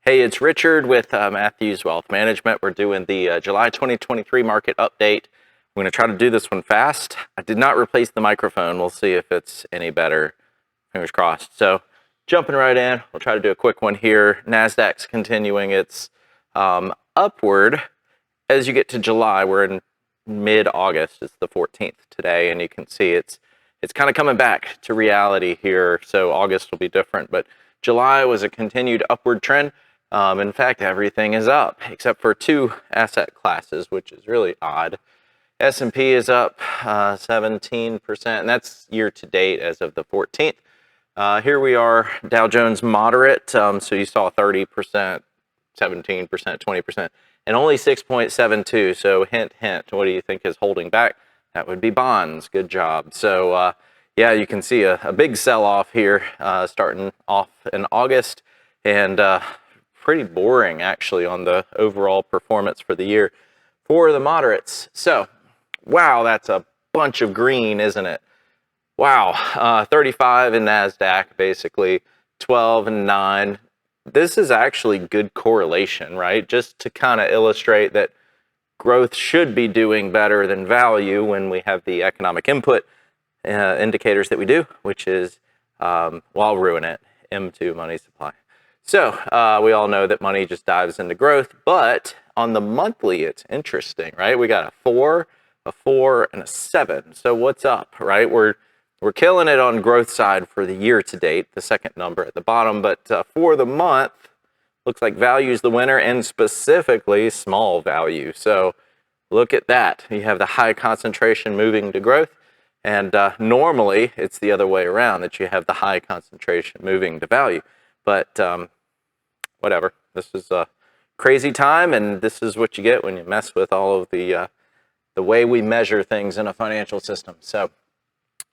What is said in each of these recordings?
Hey, it's Richard with Matthews Wealth Management. We're doing the July 2023 market update. I'm going to try to do this one fast. I did not replace the microphone. We'll see if it's any better. Fingers crossed. So jumping right in, we'll try to do a quick one here. NASDAQ's continuing its upward. As you get to July, we're in mid-August. It's the 14th today, and you can see it's kind of coming back to reality here. So August will be different, but July was a continued upward trend. In fact, everything is up except for two asset classes, which is really odd. S&P is up 17%, and that's year to date as of the 14th. Here we are, Dow Jones moderate. So you saw 30%, 17%, 20%, and only 6.72. So hint, hint, what do you think is holding back? That would be bonds. Good job. So yeah, you can see a big sell-off here starting off in August, and pretty boring actually on the overall performance for the year for the moderates. So wow, that's a bunch of green, isn't it? Wow, 35 in NASDAQ, basically 12 and 9. This is actually good correlation, right? Just to kind of illustrate that growth should be doing better than value when we have the economic input indicators that we do, which is, well, I'll ruin it, M2, money supply. So we all know that money just dives into growth, but on the monthly, it's interesting, right? We got a 4, and a 7. So what's up, right? We're killing it on growth side for the year to date, the second number at the bottom, but for the month, looks like value's the winner, and specifically small value. So look at that. You have the high concentration moving to growth, and normally it's the other way around, that you have the high concentration moving to value. But whatever. This is a crazy time, and this is what you get when you mess with all of the way we measure things in a financial system. So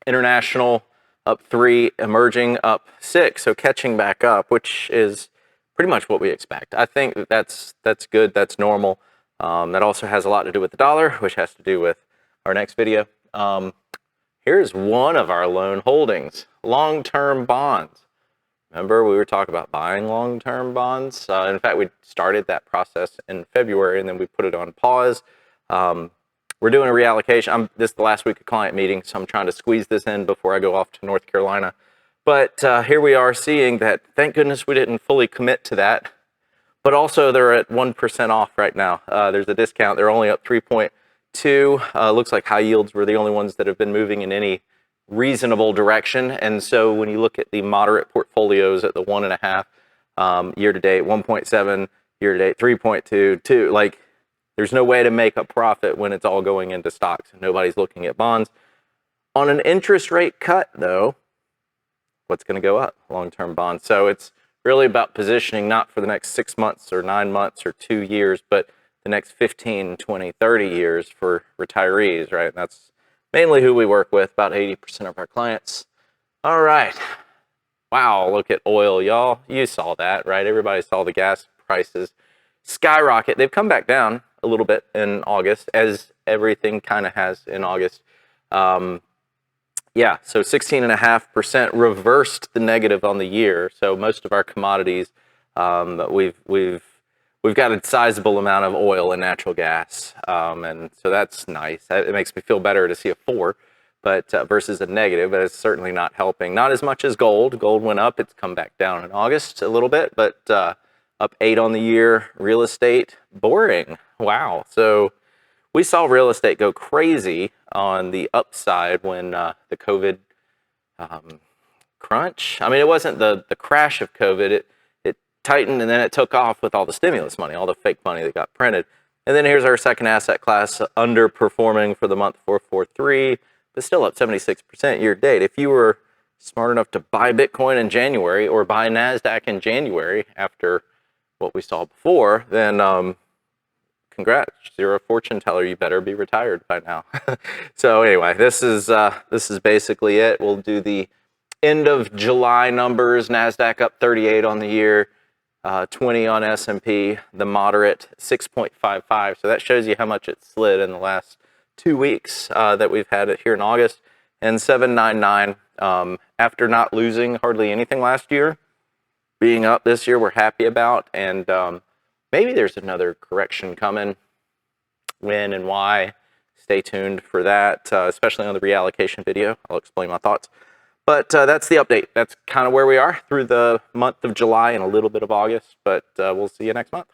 international up 3, emerging up 6, so catching back up, which is pretty much what we expect. I think that's good, that's normal. That also has a lot to do with the dollar, which has to do with our next video. Here's one of our loan holdings, long-term bonds. Remember, we were talking about buying long-term bonds. In fact, we started that process in February, and then we put it on pause. We're doing a reallocation. This is the last week of client meeting, so I'm trying to squeeze this in before I go off to North Carolina. But here we are seeing that, thank goodness we didn't fully commit to that. But also, they're at 1% off right now. There's a discount. They're only up 3.2. Looks like high yields were the only ones that have been moving in any reasonable direction. And so when you look at the moderate portfolios at the 1.5 year to date, 1.7 year to date, 3.2, 2, like there's no way to make a profit when it's all going into stocks and nobody's looking at bonds. On an interest rate cut, though, what's going to go up? Long-term bonds. So it's really about positioning not for the next 6 months or 9 months or 2 years, but the next 15, 20, 30 years for retirees, right? And that's mainly who we work with, about 80% of our clients. All right. Wow, look at oil, y'all. You saw that, right? Everybody saw the gas prices skyrocket. They've come back down a little bit in August, as everything kind of has in August. Yeah, so 16.5% reversed the negative on the year. So most of our commodities, we've got a sizable amount of oil and natural gas, and so that's nice. It makes me feel better to see a 4, but versus a negative, but it's certainly not helping. Not as much as gold. Gold went up. It's come back down in August a little bit, but up 8 on the year. Real estate, boring. Wow. So we saw real estate go crazy on the upside when the COVID crunch. I mean, it wasn't the crash of COVID. It tightened, and then it took off with all the stimulus money, all the fake money that got printed. And then here's our second asset class, underperforming for the month, 443, but still up 76% year to date. If you were smart enough to buy Bitcoin in January or buy NASDAQ in January after what we saw before, then congrats, you're a fortune teller. You better be retired by now. So anyway, this is basically it. We'll do the end of July numbers. NASDAQ up 38 on the year. 20 on S&P, the moderate 6.55. So that shows you how much it slid in the last 2 weeks that we've had it here in August. And 799, after not losing hardly anything last year, being up this year we're happy about, and maybe there's another correction coming. When and why, stay tuned for that, especially on the reallocation video. I'll explain my thoughts. But that's the update. That's kind of where we are through the month of July and a little bit of August, but we'll see you next month.